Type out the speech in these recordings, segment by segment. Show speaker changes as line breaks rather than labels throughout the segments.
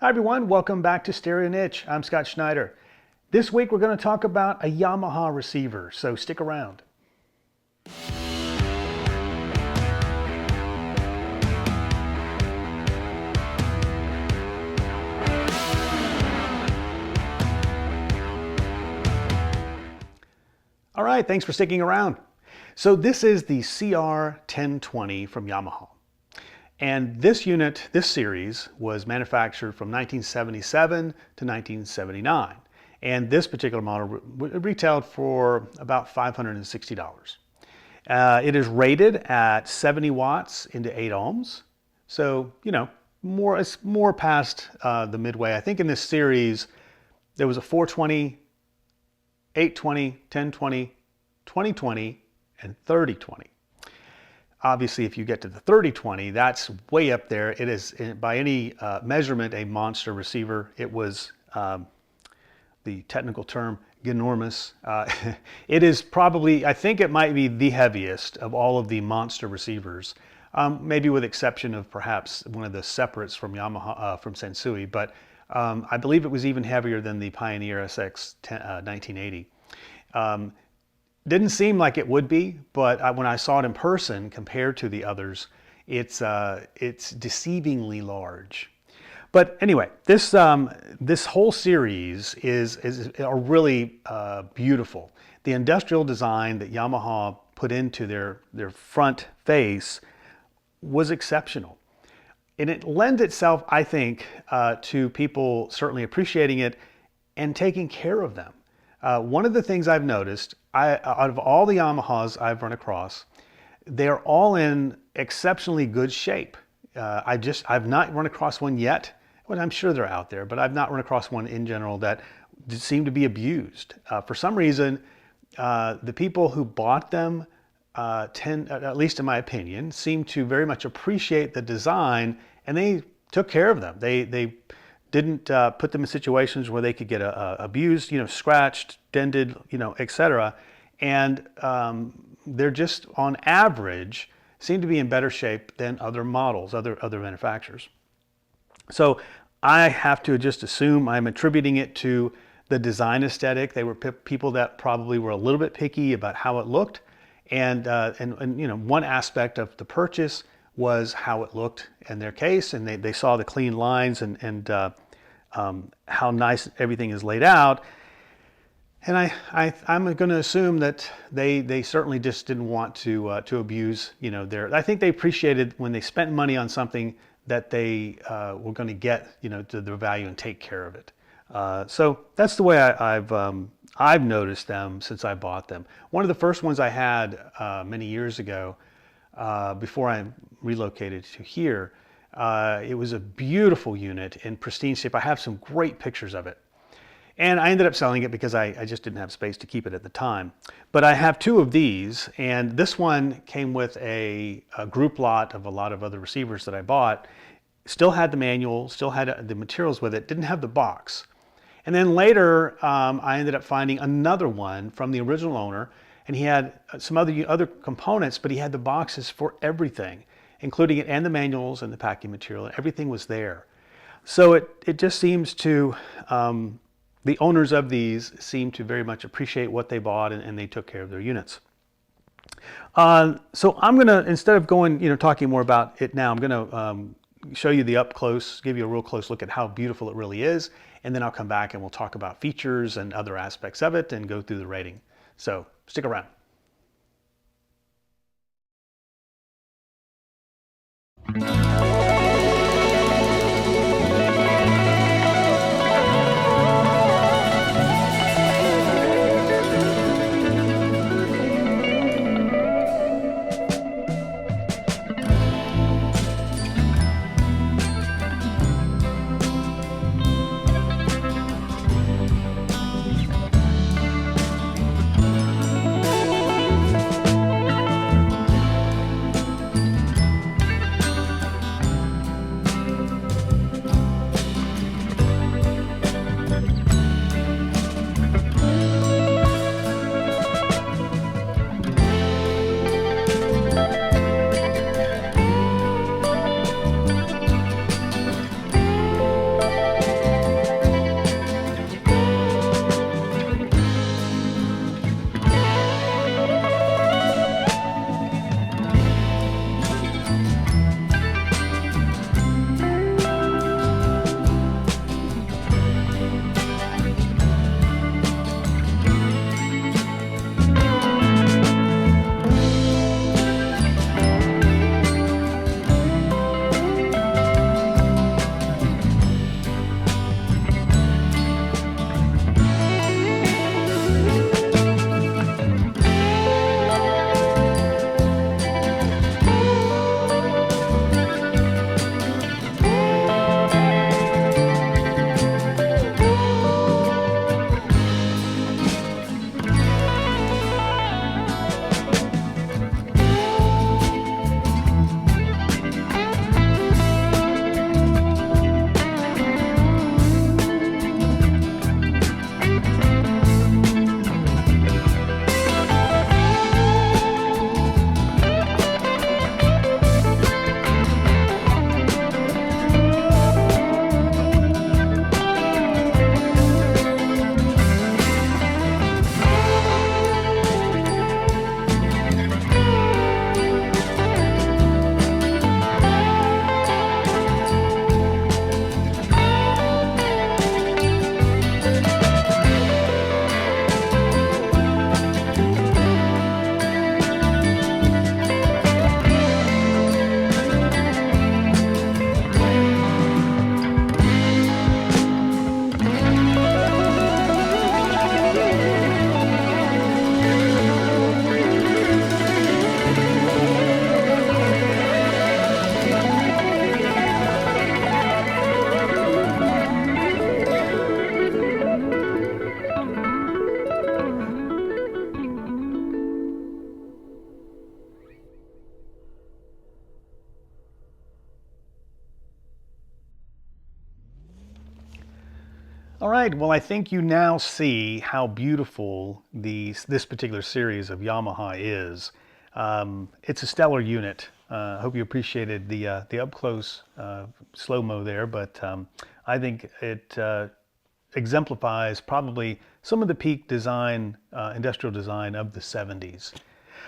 Hi everyone, welcome back to Stereo Niche. I'm Scott Schneider. This week we're going to talk about a Yamaha receiver, so stick around. All right, thanks for sticking around. So this is the CR1020 from Yamaha. And this unit, this series, was manufactured from 1977 to 1979. And this particular model retailed for about $560. It is rated at 70 watts into 8 ohms. So, it's more past the midway. I think in this series, there was a 420, 820, 1020, 2020, and 3020. Obviously, if you get to the 3020, that's way up there. It is, by any measurement, a monster receiver. It was, the technical term, ginormous. It is probably, I think it might be the heaviest of all of the monster receivers, maybe with exception of perhaps one of the separates from Yamaha, from Sensui, but I believe it was even heavier than the Pioneer SX 1980. Didn't seem like it would be, but when I saw it in person compared to the others, it's deceivingly large. But anyway, this whole series are really beautiful. The industrial design that Yamaha put into their front face was exceptional. And it lends itself, I think, to people certainly appreciating it and taking care of them. One of the things I've noticed, out of all the Yamahas I've run across, they're all in exceptionally good shape. I've not run across one yet. Well, I'm sure they're out there, but I've not run across one in general that seem to be abused. For some reason, the people who bought them tend, at least in my opinion, seem to very much appreciate the design, and they took care of them. They didn't put them in situations where they could get abused, scratched, dented, etc. And they're just, on average, seem to be in better shape than other models, other manufacturers. So I have to just assume I'm attributing it to the design aesthetic. They were people that probably were a little bit picky about how it looked, and one aspect of the purchase was how it looked in their case, and they saw the clean lines and how nice everything is laid out. And I'm going to assume that they certainly just didn't want to abuse I think they appreciated when they spent money on something that they were going to get to their value and take care of it. So that's the way I've noticed them since I bought them. One of the first ones I had many years ago, before I relocated to here, it was a beautiful unit in pristine shape. I have some great pictures of it. And I ended up selling it because I just didn't have space to keep it at the time. But I have two of these, and this one came with a group lot of a lot of other receivers that I bought. Still had the manual, still had the materials with it, didn't have the box. And then later, I ended up finding another one from the original owner, and he had some other components, but he had the boxes for everything, including it and the manuals and the packing material. Everything was there. So it just seems to, the owners of these seem to very much appreciate what they bought, and they took care of their units. So I'm gonna, instead of going, talking more about it now, I'm gonna show you the up close, give you a real close look at how beautiful it really is, and then I'll come back and we'll talk about features and other aspects of it and go through the rating. So stick around. All right, well, I think you now see how beautiful this particular series of Yamaha is. It's a stellar unit. I hope you appreciated the up close slow-mo there, but I think it exemplifies probably some of the peak design, industrial design of the 70s.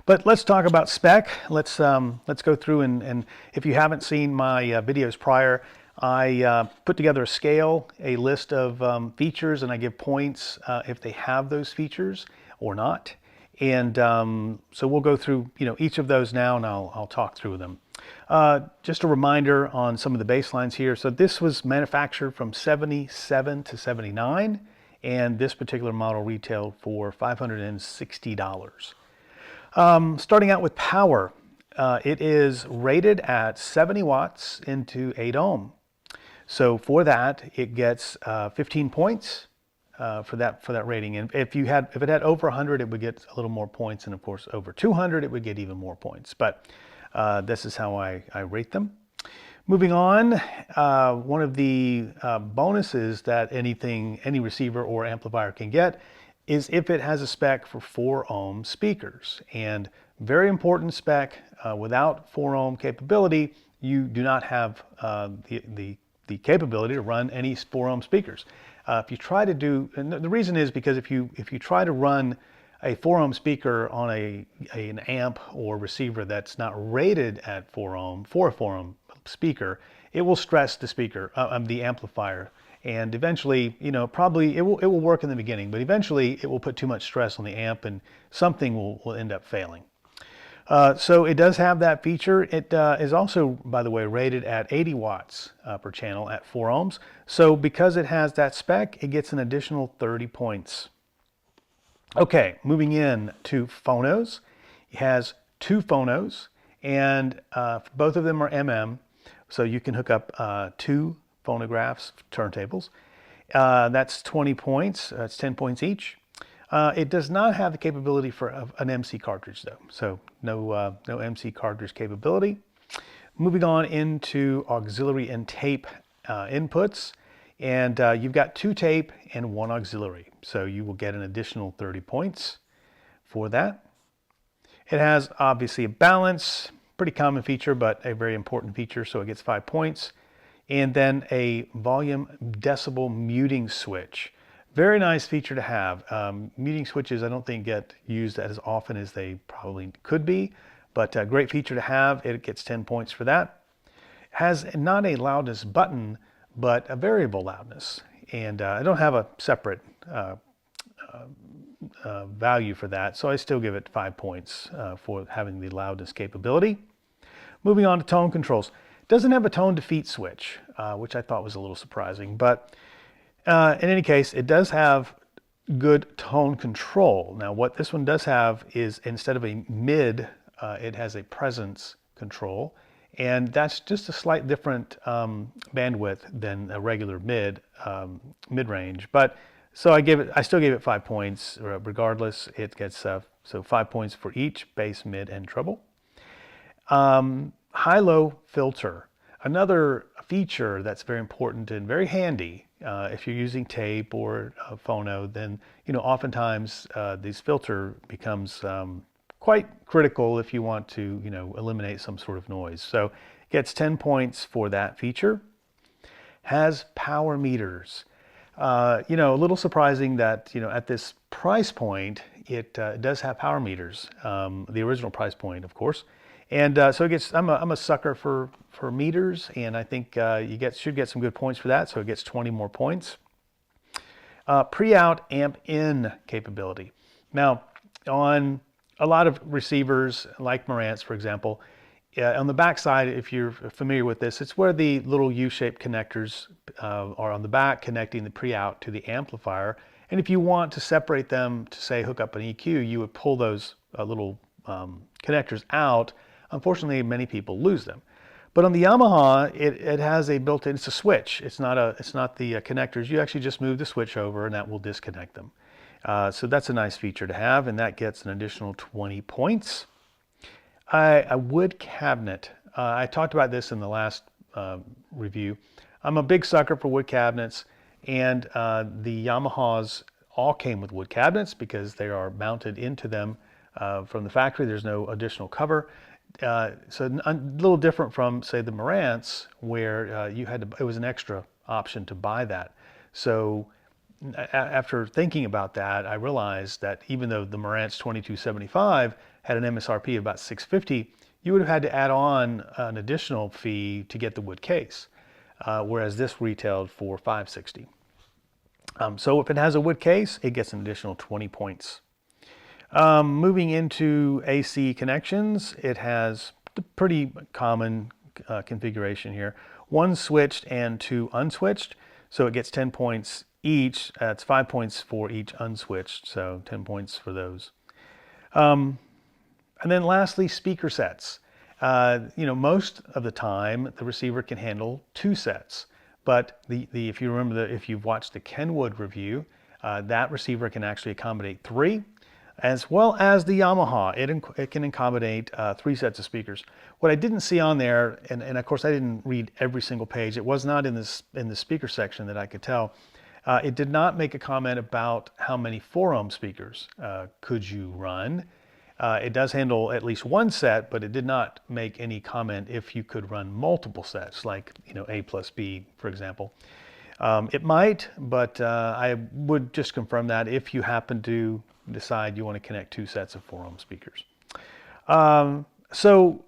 But let's talk about spec. Let's go through and if you haven't seen my videos prior, I put together a scale, a list of features, and I give points if they have those features or not. And so we'll go through each of those now, and I'll talk through them. Just a reminder on some of the baselines here. So this was manufactured from 77 to 79, and this particular model retailed for $560. Starting out with power, it is rated at 70 watts into 8 ohm. So for that, it gets 15 points for that rating. And if it had over 100, it would get a little more points, and of course over 200, it would get even more points. But this is how I rate them. Moving on, one of the bonuses that any receiver or amplifier can get is if it has a spec for 4 ohm speakers. And very important spec, without 4 ohm capability, you do not have the capability to run any 4 ohm speakers. If you try to do, and the reason is because if you try to run a 4 ohm speaker on an amp or receiver that's not rated at 4 ohm for a 4 ohm speaker, it will stress the speaker, the amplifier. And eventually, probably it will work in the beginning, but eventually it will put too much stress on the amp and something will end up failing. So it does have that feature. It is also, by the way, rated at 80 watts per channel at 4 ohms. So because it has that spec, it gets an additional 30 points. Okay, moving in to phonos. It has 2 phonos, and both of them are MM, so you can hook up 2 phonographs, turntables. That's 20 points. That's 10 points each. It does not have the capability for an MC cartridge, though, so no MC cartridge capability. Moving on into auxiliary and tape inputs, and you've got 2 tape and 1 auxiliary, so you will get an additional 30 points for that. It has obviously a balance, pretty common feature, but a very important feature, so it gets 5 points. And then a volume decibel muting switch. Very nice feature to have. Muting switches I don't think get used as often as they probably could be, but a great feature to have. It gets 10 points for that. Has not a loudness button, but a variable loudness. And I don't have a separate value for that, so I still give it 5 points for having the loudness capability. Moving on to tone controls. Doesn't have a tone defeat switch, which I thought was a little surprising, but in any case, it does have good tone control. Now, what this one does have is, instead of a mid, it has a presence control, and that's just a slight different bandwidth than a regular mid-range. But so I still gave it 5 points regardless. It gets so 5 points for each bass, mid, and treble. High-low filter, another feature that's very important and very handy. If you're using tape or a phono, then oftentimes this filter becomes quite critical if you want to eliminate some sort of noise. So it gets 10 points for that feature. Has power meters. A little surprising that at this price point it does have power meters. The original price point, of course. And so it gets, I'm a sucker for meters, and I think should get some good points for that, so it gets 20 more points. Pre-out amp in capability. Now, on a lot of receivers, like Marantz, for example, on the back side, if you're familiar with this, it's where the little U-shaped connectors are on the back, connecting the pre-out to the amplifier. And if you want to separate them to, say, hook up an EQ, you would pull those little connectors out. Unfortunately, many people lose them. But on the Yamaha, it has a built-in, it's a switch. It's not the connectors. You actually just move the switch over and that will disconnect them. So that's a nice feature to have, and that gets an additional 20 points. A wood cabinet. I talked about this in the last review. I'm a big sucker for wood cabinets, And the Yamahas all came with wood cabinets because they are mounted into them from the factory. There's no additional cover. So a little different from, say, the Marantz, where you had to, it was an extra option to buy that. So after thinking about that, I realized that even though the Marantz 2275 had an MSRP of about $650, you would have had to add on an additional fee to get the wood case, whereas this retailed for $560. So if it has a wood case, it gets an additional 20 points. Moving into AC connections, it has the pretty common configuration here. 1 switched and 2 unswitched, so it gets 10 points each. That's 5 points for each unswitched, so 10 points for those. And then lastly, speaker sets. Most of the time the receiver can handle 2 sets, but if you remember, if you've watched the Kenwood review, that receiver can actually accommodate 3, as well as the Yamaha. It can accommodate 3 sets of speakers. What I didn't see on there, and of course I didn't read every single page, it was not in the speaker section that I could tell. It did not make a comment about how many 4-ohm speakers could you run. It does handle at least 1 set, but it did not make any comment if you could run multiple sets, like A plus B, for example. It might, but I would just confirm that if you happen to decide you want to connect 2 sets of 4-ohm speakers. So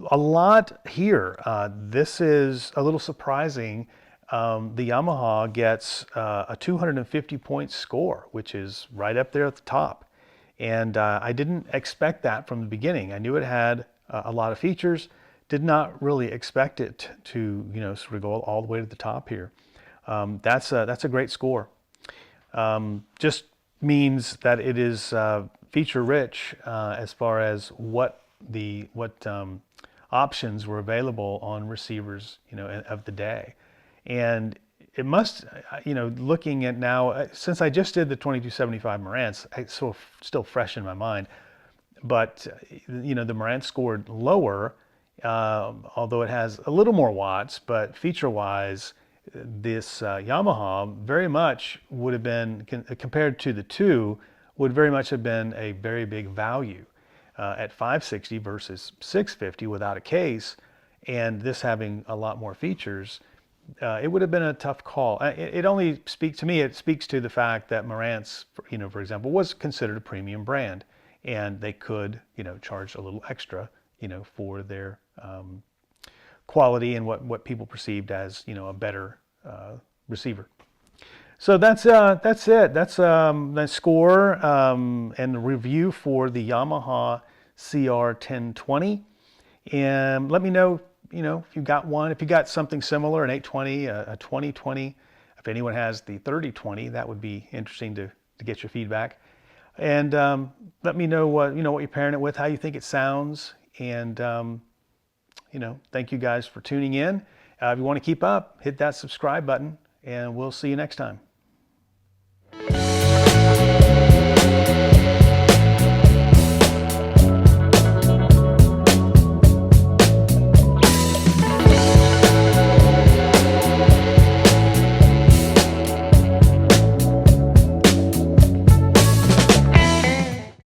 a lot here. This is a little surprising. The Yamaha gets a 250 point score, which is right up there at the top. And I didn't expect that from the beginning. I knew it had a lot of features, did not really expect it to sort of go all the way to the top here. That's a great score. Just means that it is feature rich as far as what options were available on receivers of the day. And it must, looking at now, since I just did the 2275 Marantz, it's so still fresh in my mind, but the Marantz scored lower, although it has a little more watts, but feature-wise, this Yamaha very much would have been, compared to the 2, would very much have been a very big value at $560 versus $650 without a case, and this having a lot more features. It would have been a tough call. It only speaks to me. It speaks to the fact that Marantz, for example, was considered a premium brand, and they could, charge a little extra, for their quality and what people perceived as, a better receiver. So that's it. That's the score and the review for the Yamaha CR1020. And let me know. If you got one, if you got something similar, an 820, a 2020, if anyone has the 3020, that would be interesting to get your feedback. And let me know what you're pairing it with, how you think it sounds, and thank you guys for tuning in. If you want to keep up, hit that subscribe button, and we'll see you next time.